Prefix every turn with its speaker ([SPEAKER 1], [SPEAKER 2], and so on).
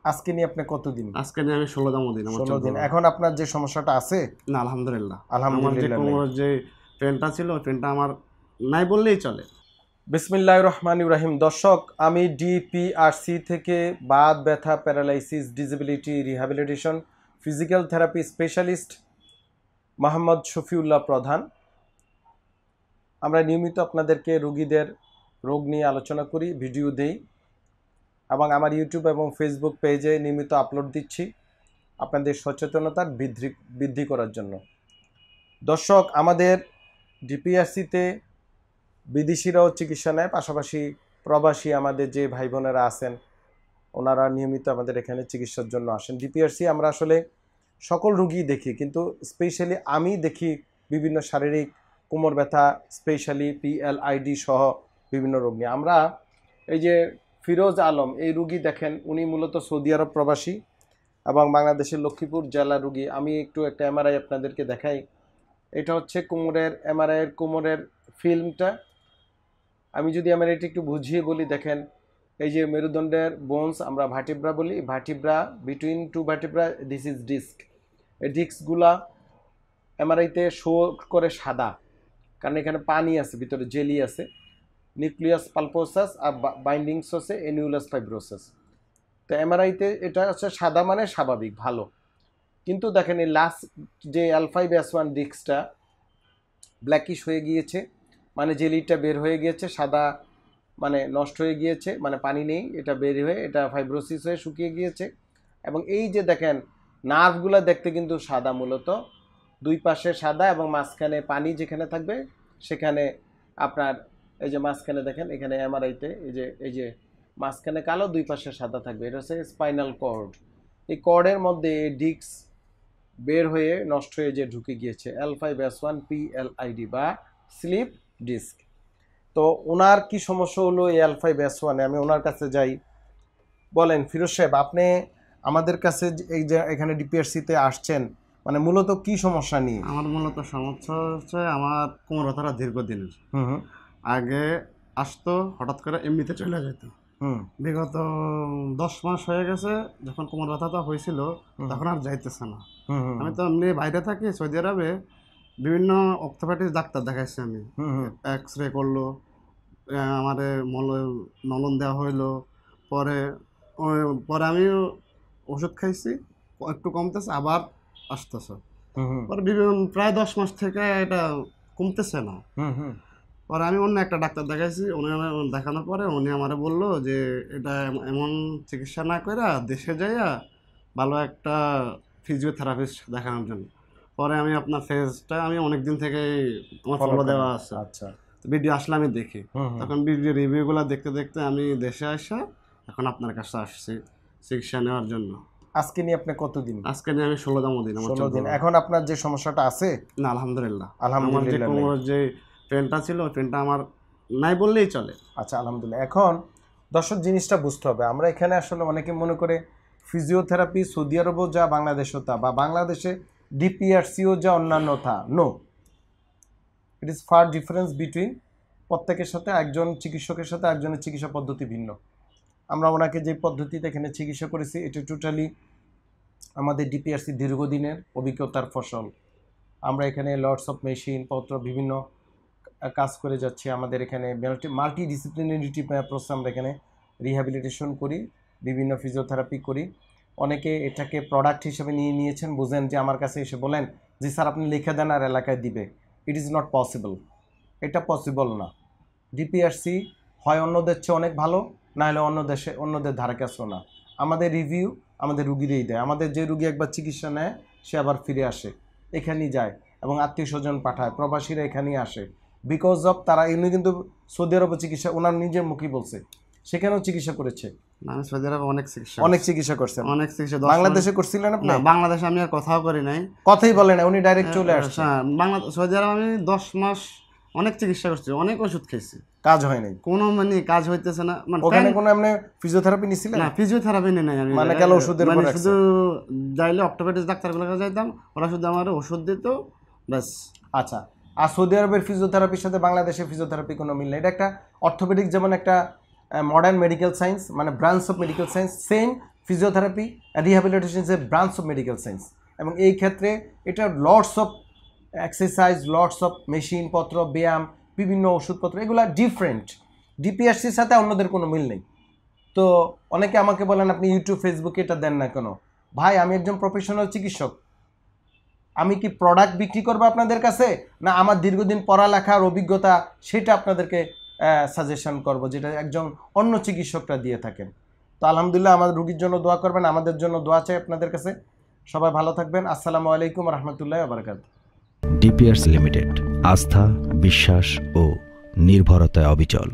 [SPEAKER 1] আজকে নিয়ে আপনি কতদিন?
[SPEAKER 2] আজকে নিয়ে আমি 16তম দিন।
[SPEAKER 1] 16 দিন। এখন আপনার যে সমস্যাটা আছে?
[SPEAKER 2] না, আলহামদুলিল্লাহ।
[SPEAKER 1] আলহামদুলিল্লাহ।
[SPEAKER 2] আমার যে কোমরের যে পেনটা ছিল, ওই পেনটা আমার নাই বললেই চলে।
[SPEAKER 1] বিসমিল্লাহির রহমানির রহিম। দর্শক, আমি ডিপিআরসি থেকে বাত ব্যথা, paralysis, disability rehabilitation, physical therapy specialist Mohammad Shafiullah প্রধান। আমরা নিয়মিত আপনাদেরকে রোগীদের রোগ নিয়ে আলোচনা করি, ভিডিও দেই এবং আমার ইউটিউব এবং ফেসবুক পেজে নিয়মিত আপলোড দিচ্ছি আপনাদের সচেতনতার বৃদ্ধি করার জন্য। দর্শক, আমাদের ডিপিআরসিতে বিদেশিরাও চিকিৎসা নেয়, পাশাপাশি প্রবাসী আমাদের যে ভাই বোনেরা আছেন ওনারা নিয়মিত আমাদের এখানে চিকিৎসার জন্য আসেন। ডিপিআরসি আমরা আসলে সকল রোগী দেখি, কিন্তু স্পেশালি আমি দেখি বিভিন্ন শারীরিক কোমর ব্যথা, স্পেশালি পিএলআইডি সহ বিভিন্ন রোগ নিয়ে। আমরা এই যে ফিরোজ আলম এই রুগী দেখেন, উনি মূলত সৌদি আরব প্রবাসী এবং বাংলাদেশের লক্ষ্মীপুর জেলা রুগী। আমি একটু একটা এমআরআই আপনাদেরকে দেখাই। এটা হচ্ছে কোমরের এমআরআইয়ের কোমরের ফিল্মটা। আমি যদি এমআরআইটি একটু বুঝিয়ে বলি, দেখেন এই যে মেরুদণ্ডের বোনস আমরা ভার্টিব্রা বলি, vertebra between two vertebra, this is disc. এই ডিস্কগুলা এমআরআইতে শো করে সাদা, কারণ এখানে পানি আছে, ভিতরে জেলি আছে, নিউক্লিয়াস পালপোসাস আর বাইন্ডিংস হচ্ছে এনিউলাস ফাইব্রোসাস। তো এমআরআইতে এটা হচ্ছে সাদা মানে স্বাভাবিক, ভালো। কিন্তু দেখেন এই লাস্ট যে L5S1 ডিস্কটা ব্ল্যাকিশ হয়ে গিয়েছে, মানে জেলিটা বের হয়ে গিয়েছে, সাদা মানে নষ্ট হয়ে গিয়েছে, মানে পানি নেই, এটা বের হয়ে এটা ফাইব্রোসিস হয়ে শুকিয়ে গিয়েছে। এবং এই যে দেখেন নার্ভগুলো দেখতে কিন্তু সাদা, মূলত দুই পাশে সাদা এবং মাঝখানে পানি যেখানে থাকবে সেখানে আপনার এই যে মাঝখানে দেখেন এখানে এমআরআইতে এই যে মাঝখানে কালো, দুই পাশে সাদা থাকবে, এটা হচ্ছে স্পাইনাল কর্ড। এই কর্ডের মধ্যে ডিস্ক বের হয়ে নষ্ট হয়ে যে ঢুকে গিয়েছে L5S1 PLID বা স্লিপ ডিস্ক। তো ওনার কি সমস্যা হলো এই L5S1? আমি ওনার কাছে যাই। বলেন ফিরোজ সাহেব, আপনি আমাদের কাছে এই যে এখানে ডিপিআরসিতে আসছেন, মানে মূলত কি সমস্যা নিয়ে?
[SPEAKER 2] আমার মূলত সমস্যা হচ্ছে আমার কোমর ব্যথাটা দীর্ঘদিনের। আগে আসতো, হঠাৎ করে এমনিতে চলে যেত। বিগত 10 মাস হয়ে গেছে যখন কোমর ব্যথাটা হয়েছিল, তখন আর যাইতেছে না। আমি তো এমনি বাইরে থাকি, সৌদি আরবে বিভিন্ন অর্থোপেডিক ডাক্তার দেখাইছি আমি। এক্স রে করলো, আমার মলম দেওয়া হইলো, পরে আমি ওষুধ খাইছি, একটু কমতেছে, আবার আসতেছে। পরে প্রায় 10 মাস থেকে এটা কমতেছে না। পরে আমি অন্য একটা ডাক্তার দেখাইছি, উনি দেখানোর পরে উনি আমারে বললো যে এটা এমন চিকিৎসা না করে দেশে যাইয়া ভালো একটা ফিজিওথেরাপিস্ট দেখানোর জন্য। পরে আমি আপনার ফেজটা আমি অনেক দিন থেকে আমার ফলো দেওয়া আছে।
[SPEAKER 1] আচ্ছা,
[SPEAKER 2] ভিডিও আসলে আমি দেখি, তখন ভিডিও রিভিউগুলো দেখতে দেখতে আমি দেশে আসা এখন আপনার কাছে আসছি চিকিৎসা নেওয়ার জন্য।
[SPEAKER 1] আজকে নিয়ে আপনি কতদিন?
[SPEAKER 2] আজকে নিয়ে আমি 16তম দিন।
[SPEAKER 1] 16 দিন। এখন আপনার যে সমস্যাটা আছে?
[SPEAKER 2] না, আলহামদুলিল্লাহ।
[SPEAKER 1] আমার
[SPEAKER 2] যে কোমরের যে পেনটা ছিল, ওই পেনটা আমার নাই বললেই চলে।
[SPEAKER 1] আচ্ছা, আলহামদুলিল্লাহ। এখন দর্শক জিনিসটা বুঝতে হবে, আমরা এখানে আসলে অনেকে মনে করে ফিজিওথেরাপি সৌদি আরবও যা বাংলাদেশও তা, বা বাংলাদেশে ডিপিআরসিও যা অন্যান্য তা। No, it is far difference between প্রত্যেকের সাথে, একজন চিকিৎসকের সাথে একজনের চিকিৎসা পদ্ধতি ভিন্ন। আমরা ওনাকে যে পদ্ধতিতে এখানে চিকিৎসা করেছি এটা টোটালি আমাদের ডিপিআরসি দীর্ঘদিনের অভিজ্ঞতার ফসল। আমরা এখানে লটস অফ মেশিন পত্র বিভিন্ন কাজ করে যাচ্ছি। আমাদের এখানে মাল্টি ডিসিপ্লিনারিটি অ্যাপ্রোচ, আমরা এখানে রিহ্যাবিলিটেশন করি, বিভিন্ন ফিজিওথেরাপি করি। অনেকে এটাকে প্রোডাক্ট হিসেবে নিয়েছেন, বুঝেন যে আমার কাছে এসে বলেন যে স্যার আপনি লিখে দেন আর এলাকায় দিবে। ইট ইজ নট পসিবল, এটা পসিবল না। ডিপিআরসি হয় অন্যদের চেয়ে অনেক ভালো, না হলে অন্যদের ধারে কাছেও না। আমাদের রিভিউ আমাদের রুগীরাই দেয়। আমাদের যে রুগী একবার চিকিৎসা নেয় সে আবার ফিরে আসে, এখানেই যায় এবং আত্মীয় স্বজন পাঠায়, প্রবাসীরা এখানেই আসে। বিকজ অফ তারা এমনি কিন্তু সৌদি আরবে চিকিৎসা, ওনার নিজের মুখেই বলছে, সেখানেও চিকিৎসা করেছে।
[SPEAKER 2] আমি সৌদি আরবে অনেক
[SPEAKER 1] চিকিৎসা করছেন।
[SPEAKER 2] অনেক চিকিৎসা
[SPEAKER 1] বাংলাদেশে করছিলেন আপনি?
[SPEAKER 2] না, বাংলাদেশে আমি আর কথাও করি নাই,
[SPEAKER 1] কথাই বলে না, উনি ডাইরেক্ট চলে আসছে।
[SPEAKER 2] সৌদি আরবে আমি 10 মাস অনেক চিকিৎসা করছি, অনেক ওষুধ খেয়েছি,
[SPEAKER 1] কাজ হয় নাই,
[SPEAKER 2] কোনো কাজ হইতেছে না।
[SPEAKER 1] ওখানে কোনো এমনি ফিজিওথেরাপি নিছিলেন?
[SPEAKER 2] না, ফিজিওথেরাপি নেই আমি,
[SPEAKER 1] মানে গেল ওষুধের উপর,
[SPEAKER 2] শুধু যাইলে অর্থোপেডিক ডাক্তারগুলোর কাছে যাইতাম, ওরা শুধু আমার ওষুধ দিত, ব্যাস।
[SPEAKER 1] আচ্ছা, আর সৌদি আরবের ফিজিওথেরাপির সাথে বাংলাদেশের ফিজিওথেরাপি কোনো মিল নেই। এটা একটা অর্থোপেডিক যেমন একটা মডার্ন মেডিকেল সায়েন্স, মানে branch of medical science, same physiotherapy and rehabilitation is a branch of medical science, এবং এই ক্ষেত্রে এটা lots of exercise, lots of মেশিনপত্র, ব্যায়াম, বিভিন্ন ওষুধপত্র, এগুলো ডিফারেন্ট। ডিপিআরসির সাথে অন্যদের কোনো মিল নেই। তো অনেকে আমাকে বলেন আপনি ইউটিউব ফেসবুকে এটা দেন না কেন? ভাই, আমি একজন প্রফেশনাল চিকিৎসক। আমি কি প্রোডাক্ট বিক্রি করবো আপনাদের কাছে, না আমার দীর্ঘদিন পড়ালেখার অভিজ্ঞতা সেটা আপনাদেরকে সাজেশন করব, যেটা একজন অন্য চিকিৎসকরা দিয়ে থাকেন। তো আলহামদুলিল্লাহ, আমাদের রুগীর জন্য দোয়া করবেন, আমাদের জন্য দোয়া চাই আপনাদের কাছে। সবাই ভালো থাকবেন। আসসালামু আলাইকুম রহমতুল্লাহ বারাকাতুহু।
[SPEAKER 3] ডিপিআরসি লিমিটেড, আস্থা, বিশ্বাস ও নির্ভরতায় অবিচল।